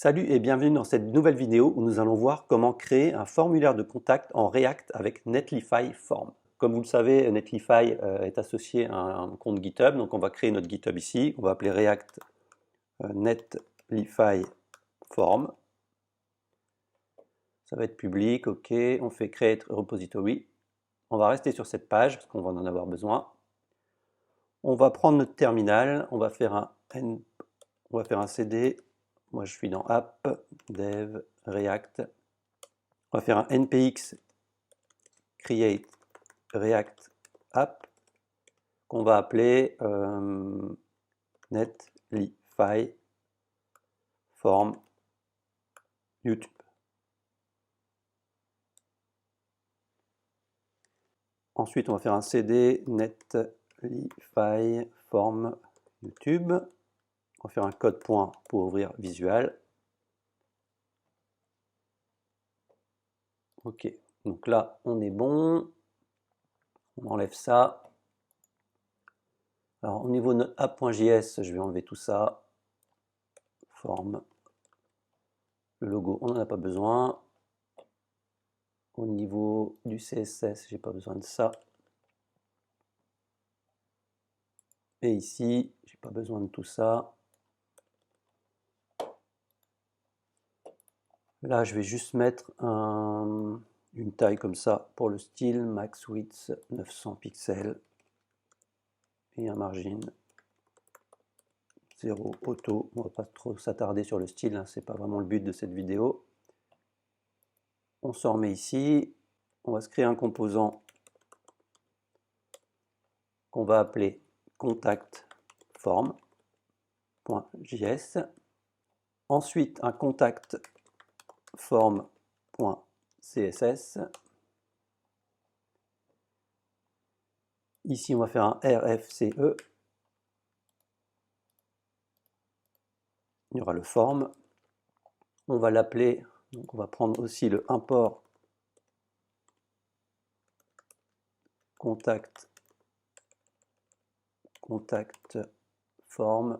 Salut et bienvenue dans cette nouvelle vidéo où nous allons voir comment créer un formulaire de contact en React avec Netlify Form. Comme vous le savez, Netlify est associé à un compte GitHub, donc on va créer notre GitHub ici. On va appeler React Netlify Form. Ça va être public, ok. On fait Create Repository. On va rester sur cette page parce qu'on va en avoir besoin. On va prendre notre terminal, on va faire un cd. Moi, je suis dans App, Dev, React. On va faire un npx create React App qu'on va appeler Netlify Form YouTube. Ensuite, on va faire un cd Netlify Form YouTube. On va faire un code point pour ouvrir Visual. Ok, donc là, on est bon. On enlève ça. Alors, au niveau de notre app.js, je vais enlever tout ça. Forme. Le logo, on n'en a pas besoin. Au niveau du CSS, j'ai pas besoin de ça. Et ici, j'ai pas besoin de tout ça. Là, je vais juste mettre une taille comme ça pour le style, max width 900 pixels et un margin 0 auto. On va pas trop s'attarder sur le style, hein, c'est pas vraiment le but de cette vidéo. On s'en remet ici. On va se créer un composant qu'on va appeler contact form.js. Ensuite, un contact form.css. Ici, on va faire un RFCE. Il y aura le form. On va l'appeler, donc on va prendre aussi le import contact form.css.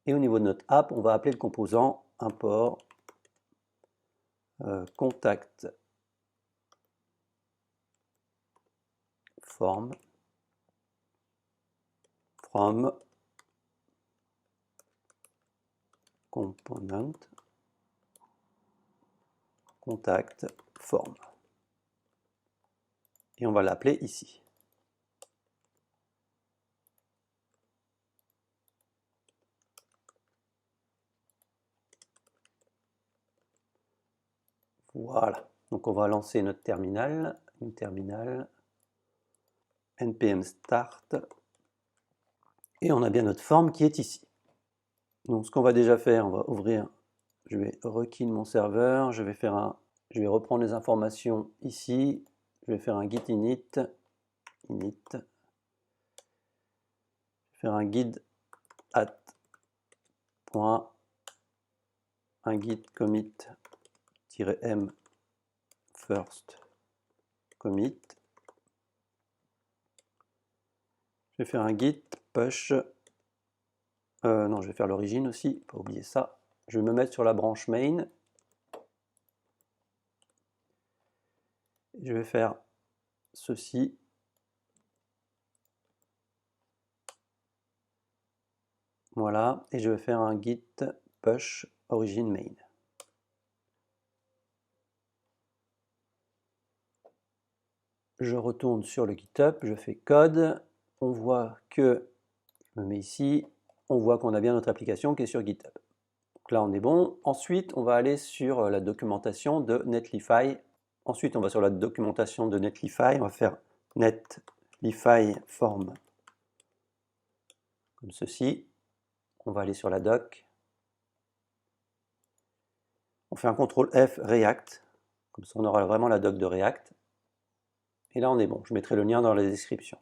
Et au niveau de notre app, on va appeler le composant import contact form from component contact form. Et on va l'appeler ici. Voilà. Donc on va lancer notre terminal, une terminal npm start, et on a bien notre forme qui est ici. Donc ce qu'on va déjà faire, on va ouvrir, je vais rekill mon serveur, je vais reprendre les informations ici, je vais faire un git init, je vais faire un guide at point, un git commit -m first commit. Je vais faire un git push. Non, je vais faire l'origine aussi, pas oublier ça. Je vais me mettre sur la branche main. Je vais faire ceci. Voilà, et je vais faire un git push origin main. Je retourne sur le GitHub, je fais code. On voit que, je me mets ici, on voit qu'on a bien notre application qui est sur GitHub. Donc là, on est bon. Ensuite, on va aller sur la documentation de Netlify. Ensuite, on va sur la documentation de Netlify. On va faire Netlify form comme ceci. On va aller sur la doc. On fait un CTRL F React. Comme ça, on aura vraiment la doc de React. Et là, on est bon. Je mettrai le lien dans la description.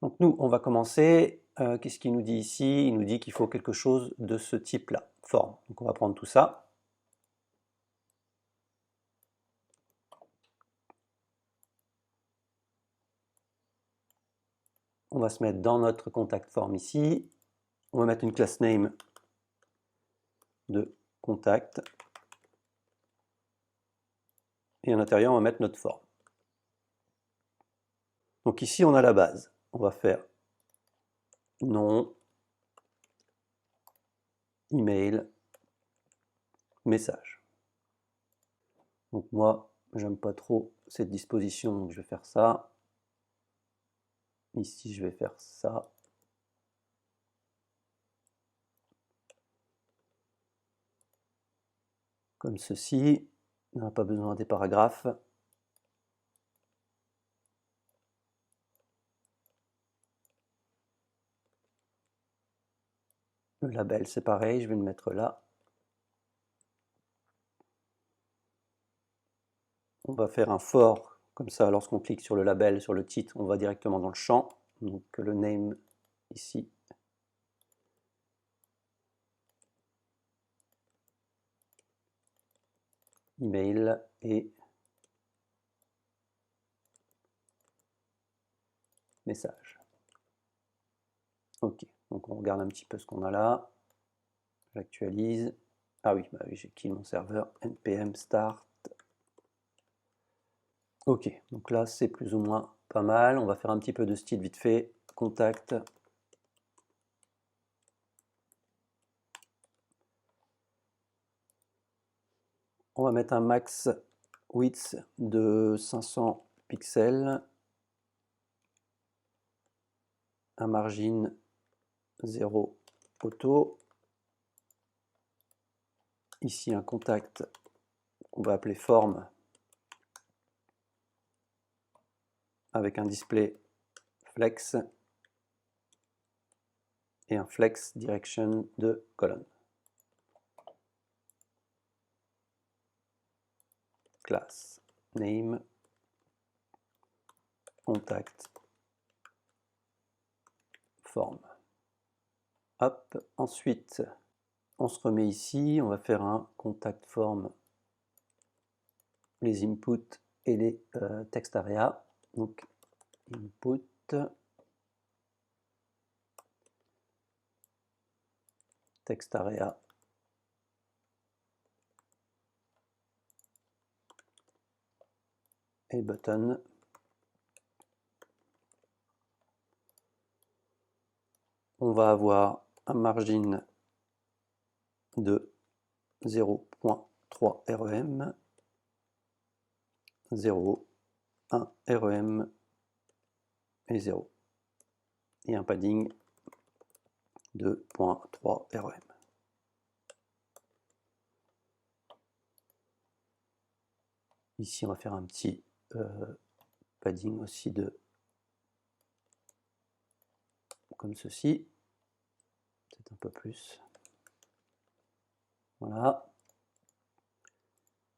Donc nous, on va commencer. Qu'est-ce qu'il nous dit ici? Il nous dit qu'il faut quelque chose de ce type-là, forme. Donc on va prendre tout ça. On va se mettre dans notre contact form ici. On va mettre une classe name de contact. Et à l'intérieur, on va mettre notre forme. Donc ici, on a la base. On va faire nom, email, message. Donc moi, j'aime pas trop cette disposition, donc je vais faire ça. Ici, je vais faire ça. Comme ceci. On n'a pas besoin des paragraphes. Le label, c'est pareil, je vais le mettre là. On va faire un for, comme ça, lorsqu'on clique sur le label, sur le titre, on va directement dans le champ. Donc le name ici. Email et message. Ok, donc on regarde un petit peu ce qu'on a là. J'actualise. Ah oui, bah oui, j'ai kill mon serveur. npm start. Ok, donc là c'est plus ou moins pas mal. On va faire un petit peu de style vite fait. Contact. On va mettre un max width de 500 pixels. Un margin 0 auto. Ici un contact qu'on va appeler forme avec un display flex et un flex direction de colonne. Class name contact forme. Hop, ensuite on se remet ici, on va faire un contact form les inputs et les text area. Donc input text area et button. On va avoir un margin de 0.3 rem, 0, 1 rem et 0. Et un padding de 0.3 rem. Ici, on va faire un petit padding aussi de comme ceci. Peut-être un peu plus. Voilà.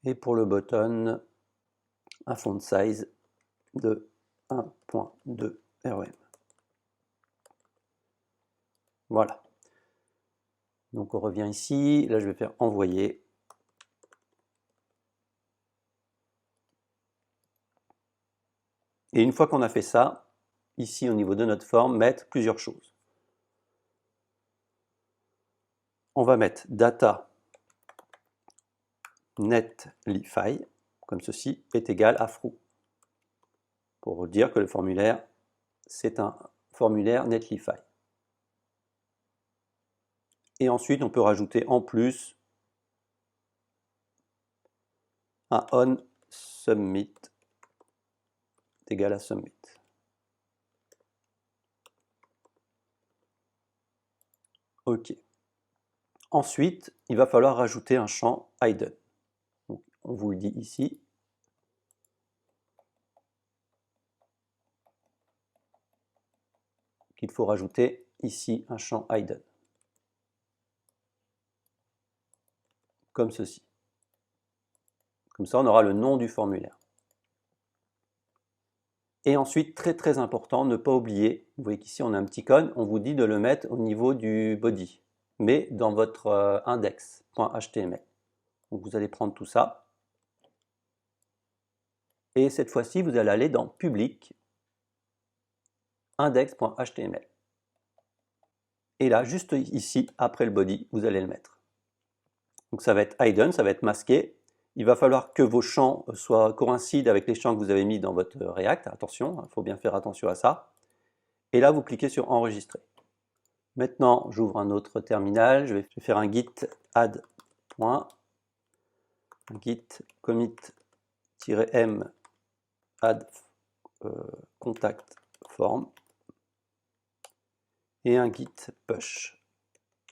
Et pour le button, un font size de 1.2 rem. Voilà. Donc on revient ici. Là, je vais faire envoyer. Et une fois qu'on a fait ça, ici au niveau de notre forme, mettre plusieurs choses. On va mettre data netlify, comme ceci, est égal à fru. Pour dire que le formulaire, c'est un formulaire netlify. Et ensuite, on peut rajouter en plus un on submit égal à submit. Ok. Ensuite, il va falloir rajouter un champ hidden. Donc, on vous le dit ici. Qu'il faut rajouter ici un champ hidden. Comme ceci. Comme ça, on aura le nom du formulaire. Et ensuite, très important, ne pas oublier, vous voyez qu'ici on a un petit cône, on vous dit de le mettre au niveau du body, mais dans votre index.html. Donc vous allez prendre tout ça, et cette fois-ci, vous allez aller dans public, index.html. Et là, juste ici, après le body, vous allez le mettre. Donc ça va être hidden, ça va être masqué. Il va falloir que vos champs coïncident avec les champs que vous avez mis dans votre React. Attention, il faut bien faire attention à ça. Et là, vous cliquez sur enregistrer. Maintenant, j'ouvre un autre terminal. Je vais faire un git add. Un git commit-m add contact form et un git push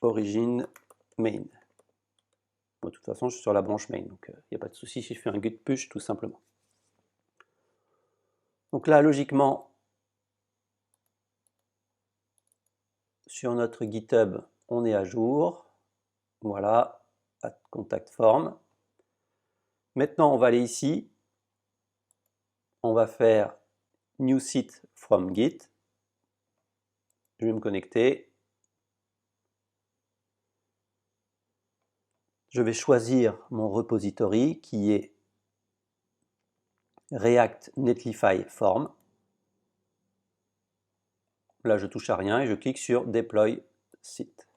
origin main. Bon, de toute façon, je suis sur la branche main, donc il n'y a pas de souci si je fais un git push tout simplement. Donc là, logiquement, sur notre GitHub, on est à jour. Voilà, add contact form. Maintenant, on va aller ici. On va faire new site from Git. Je vais me connecter. Je vais choisir mon repository qui est React Netlify Form. Là, je touche à rien et je clique sur Deploy Site.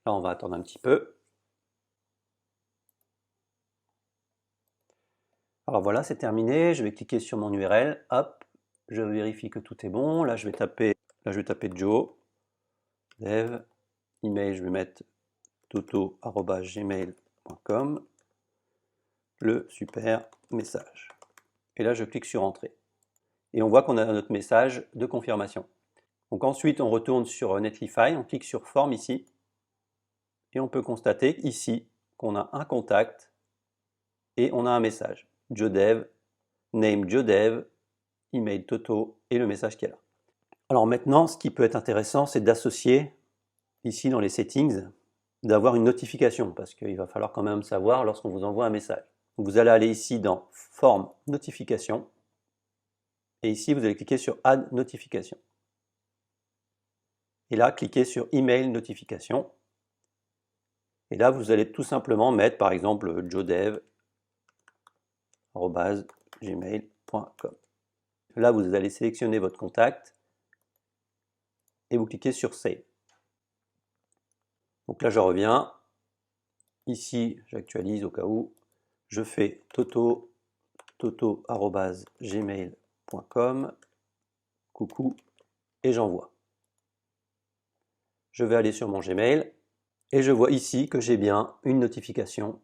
Là, on va attendre un petit peu. Alors voilà, c'est terminé. Je vais cliquer sur mon URL. Hop, je vérifie que tout est bon. Là, je vais taper Joe, dev, email, je vais mettre toto@gmail.com, le super message. Et là, je clique sur Entrée. Et on voit qu'on a notre message de confirmation. Donc ensuite, on retourne sur Netlify, on clique sur Forme ici, et on peut constater ici qu'on a un contact et on a un message. JoeDev, name JoeDev, email Toto et le message qui est là. Alors maintenant, ce qui peut être intéressant, c'est d'associer ici dans les settings, d'avoir une notification, parce qu'il va falloir quand même savoir lorsqu'on vous envoie un message. Donc vous allez aller ici dans Forme Notification, et ici vous allez cliquer sur Add Notification. Et là, cliquez sur Email Notification. Et là, vous allez tout simplement mettre, par exemple, joedev@gmail.com. Là, vous allez sélectionner votre contact et vous cliquez sur Save. Donc là, je reviens. Ici, j'actualise au cas où. Je fais toto@gmail.com. Coucou, et j'envoie. Je vais aller sur mon Gmail et je vois ici que j'ai bien une notification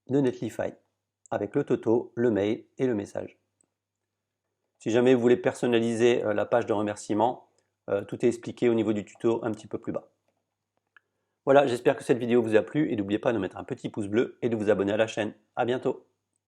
de Netlify avec le Toto, le mail et le message. Si jamais vous voulez personnaliser la page de remerciement, tout est expliqué au niveau du tuto un petit peu plus bas. Voilà, j'espère que cette vidéo vous a plu et n'oubliez pas de mettre un petit pouce bleu et de vous abonner à la chaîne. À bientôt.